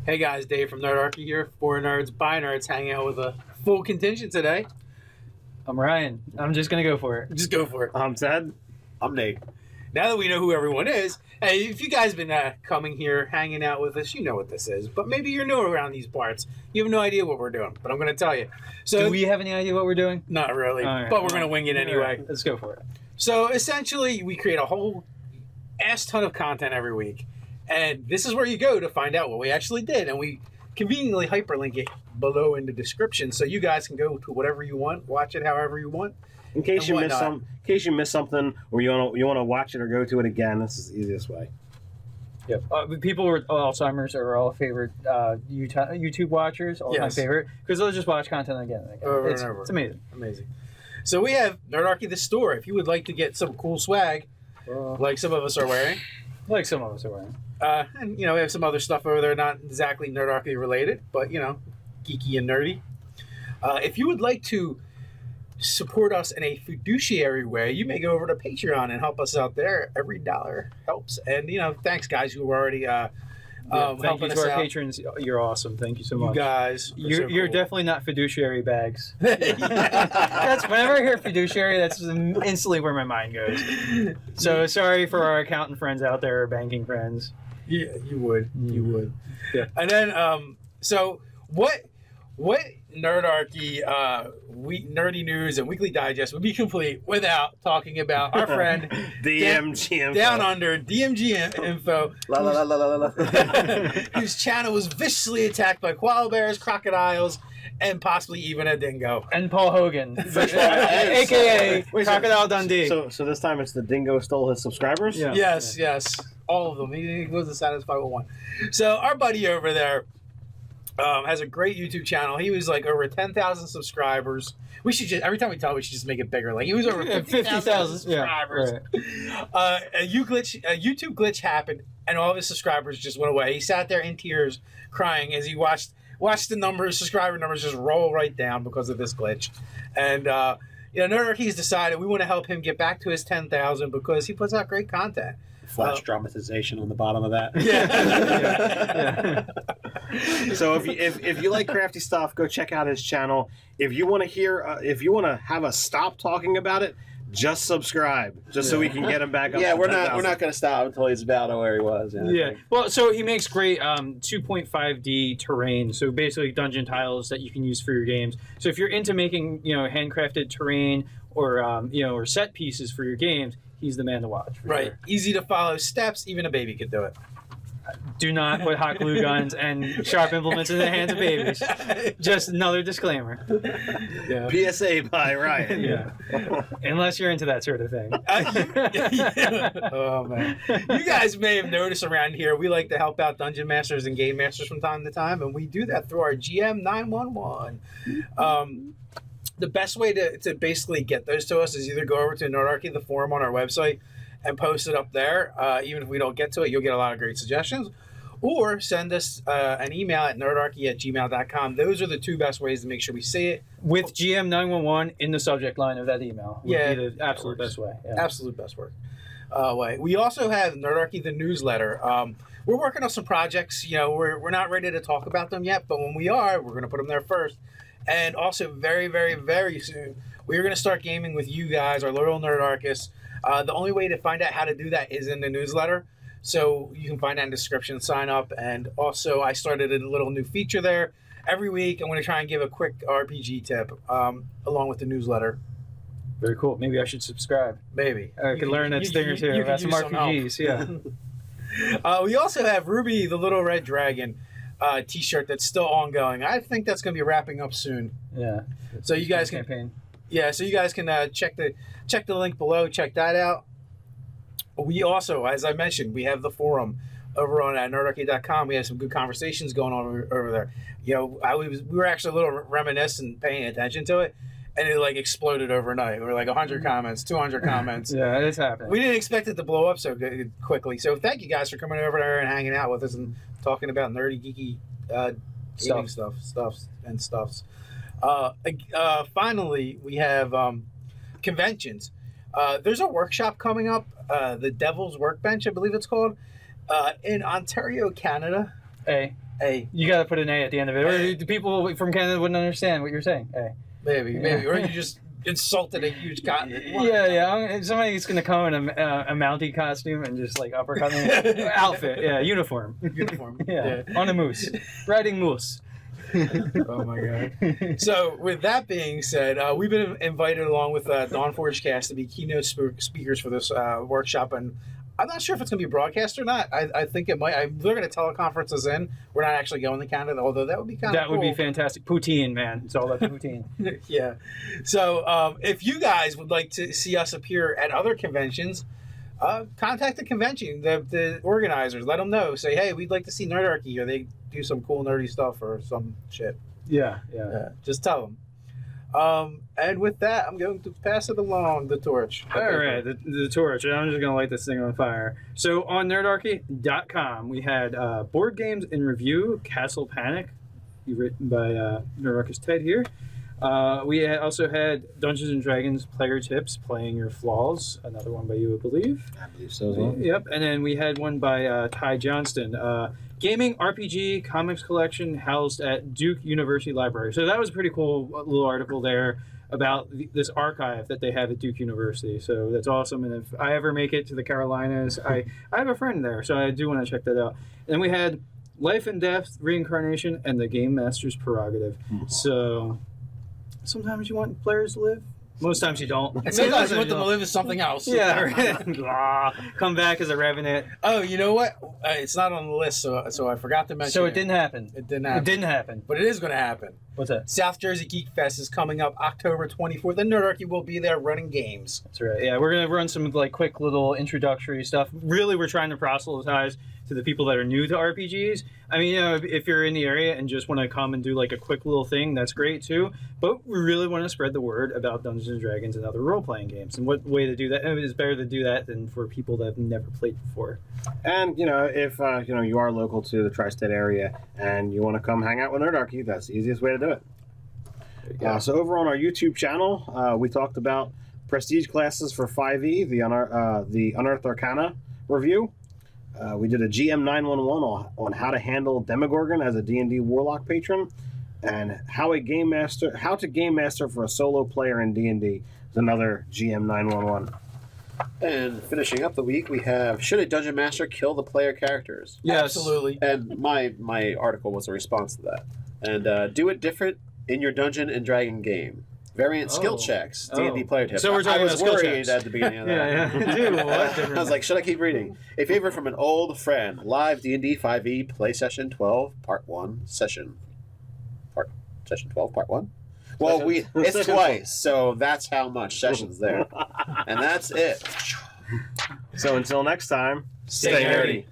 Hey guys, Dave from Nerdarchy here. For nerds, by nerds, hanging out with a full contingent today. I'm Ryan. I'm just gonna go for it. Just go for it. I'm Ted. I'm Nate. Now that we know who everyone is, hey, if you guys been coming here, hanging out with us, you know what this is. But maybe you're new around these parts. You have no idea what we're doing, but I'm going to tell you. So, do we have any idea what we're doing? Not really, right, but we're going to wing it anyway. Right, let's go for it. So essentially, we create a whole ass ton of content every week. And this is where you go to find out what we actually did. And we conveniently hyperlink it below in the description, so you guys can go to whatever you want, watch it however you want. In case you miss something, or you want to watch it or go to it again, this is the easiest way. Yep. People with Alzheimer's are all favorite YouTube watchers. All my favorite, because they'll just watch content again and again. Over and over. It's amazing. Amazing. So we have Nerdarchy the store. If you would like to get some cool swag, like some of us are wearing, like some of us are wearing, and we have some other stuff over there, not exactly Nerdarchy related, but geeky and nerdy. If you would like to support us in a fiduciary way, you may go over to Patreon and help us out there. Every dollar helps. And thanks guys who are already thank helping you us to our out. patrons. You're awesome. Thank you so much. You guys, you're cool. definitely not fiduciary bags. That's whenever I hear fiduciary, that's instantly where my mind goes. So sorry for our accountant friends out there, or banking friends. Yeah, you would. You would. Yeah. And then so what Nerdarchy nerdy news and weekly digest would be complete without talking about our friend DMG Info. Down Under DMG Info, whose channel was viciously attacked by koala bears, crocodiles, and possibly even a dingo. And Paul Hogan, aka Crocodile Dundee. So this time it's the dingo stole his subscribers? Yeah. Yes. All of them. He wasn't satisfied with one. So our buddy over there has a great YouTube channel. He was like over 10,000 subscribers. We should just, every time we talk, we should just make it bigger. Like he was over 50,000 subscribers. Yeah, right. A YouTube glitch happened, and all of his subscribers just went away. He sat there in tears, crying as he watched the subscriber numbers just roll right down because of this glitch. And Nerdarchy's decided we want to help him get back to his 10,000 because he puts out great content. Flash dramatization on the bottom of that. Yeah. So if you like crafty stuff, go check out his channel. If you want to hear, if you want to have us stop talking about it, just subscribe, so we can get him back up. Yeah, to we're 10,000. not going to stop until he's about where he was. Yeah. Well, so he makes great 2.5D terrain. So basically dungeon tiles that you can use for your games. So if you're into making handcrafted terrain or set pieces for your games, he's the man to watch. Right. Sure. Easy to follow steps. Even a baby could do it. Do not put hot glue guns and sharp implements in the hands of babies. Just another disclaimer. Yeah. PSA by Ryan. Yeah. Unless you're into that sort of thing. Oh, man. You guys may have noticed around here, we like to help out Dungeon Masters and Game Masters from time to time, and we do that through our GM 911. The best way to basically get those to us is either go over to Nerdarchy, the forum on our website, and post it up there. Even if we don't get to it, you'll get a lot of great suggestions. Or send us an email at nerdarchy@gmail.com. Those are the two best ways to make sure we see it. With GM 911 in the subject line of that email. Would be the absolute best way. Yeah. Absolute best work. Way. We also have Nerdarchy, the newsletter. We're working on some projects. We're not ready to talk about them yet, but when we are, we're going to put them there first. And also very, very, very soon, we're going to start gaming with you guys, our loyal Nerdarchists. The only way to find out how to do that is in the newsletter. So you can find that in the description, sign up. And also, I started a little new feature there. Every week, I'm going to try and give a quick RPG tip along with the newsletter. Very cool. Maybe I should subscribe. Maybe. I could learn that thing or two about some RPGs. Yeah. We also have Ruby, the Little Red Dragon t-shirt that's still ongoing. I think that's going to be wrapping up soon. Yeah. So you guys can campaign. Yeah, so you guys can check the link below, check that out. We also, as I mentioned, we have the forum over on nerdarchy.com. We have some good conversations going on over there. We were actually a little reminiscent, paying attention to it, and it like exploded overnight. We were like 100 comments, 200 comments. Yeah, it's happening. We didn't expect it to blow up so quickly. So thank you guys for coming over there and hanging out with us and talking about nerdy, geeky gaming stuffs. Finally, we have conventions. There's a workshop coming up, the Devil's Workbench, I believe it's called, in Ontario, Canada. A. You got to put an A at the end of it, or the people from Canada wouldn't understand what you're saying. A. Maybe, or you just insulted a huge continent. Yeah. Somebody's gonna come in a Mountie costume and just like uppercut me. Outfit, uniform. Uniform. Yeah, on a moose, riding moose. Oh my god. So with that being said, we've been invited along with Dawn Forge Cast to be keynote speakers for this workshop, and I'm not sure if it's going to be broadcast or not. I think it might. They're going to teleconference us in. We're not actually going to Canada, although that would be kind of cool. That would be fantastic. Poutine, man. It's all about the poutine. Yeah. So if you guys would like to see us appear at other conventions, contact the convention, the organizers. Let them know. Say, hey, we'd like to see Nerdarchy, or they do some cool nerdy stuff or some shit. Yeah. Just tell them. And with that, I'm going to pass it along, the torch. All right, the torch. I'm just going to light this thing on fire. So on nerdarchy.com, we had Board Games in Review, Castle Panic, written by Nerdarchy's Ted here. We also had Dungeons and Dragons Player Tips, Playing Your Flaws, another one by you, I believe. I believe so as well. Yep, and then we had one by Ty Johnston. Gaming RPG Comics Collection housed at Duke University Library. So that was a pretty cool little article there about this archive that they have at Duke University. So that's awesome. And if I ever make it to the Carolinas, I have a friend there, so I do want to check that out. And we had Life and Death, Reincarnation, and the Game Master's Prerogative. So sometimes you want players to live. Most times you don't. And sometimes you want them to live as something else. Yeah, right. Come back as a Revenant. Oh, you know what? It's not on the list, so I forgot to mention. So it didn't happen. It didn't happen. It didn't happen. But it is going to happen. What's that? South Jersey Geek Fest is coming up October 24th, and Nerdarchy will be there running games. That's right. Yeah, we're gonna run some like quick little introductory stuff. Really, we're trying to proselytize to the people that are new to RPGs. I mean, if you're in the area and just want to come and do like a quick little thing, that's great too. But we really want to spread the word about Dungeons and Dragons and other role-playing games. And what way to do that? It's better to do that than for people that have never played before. And if you are local to the tri-state area and you want to come hang out with Nerdarchy, that's the easiest way to do it. So over on our YouTube channel, we talked about prestige classes for 5e, the Unearthed Arcana review. We did a GM 911 on how to handle Demogorgon as a D&D Warlock patron, and how to game master for a solo player in D&D is another GM 911. And finishing up the week, we have Should a Dungeon Master Kill the Player Characters? Yes. Absolutely. And my article was a response to that. And do it different in your Dungeon and Dragon game. Variant skill checks, D&D player tips. So we're talking about skill worried checks. at the beginning of that. Yeah. Dude, what? I was like, should I keep reading? A favor from an old friend. Live D&D 5e Play Session 12 Part 1 Session 12 Part 1? Well, it's twice, so that's how much sessions there. And that's it. So until next time, Stay nerdy.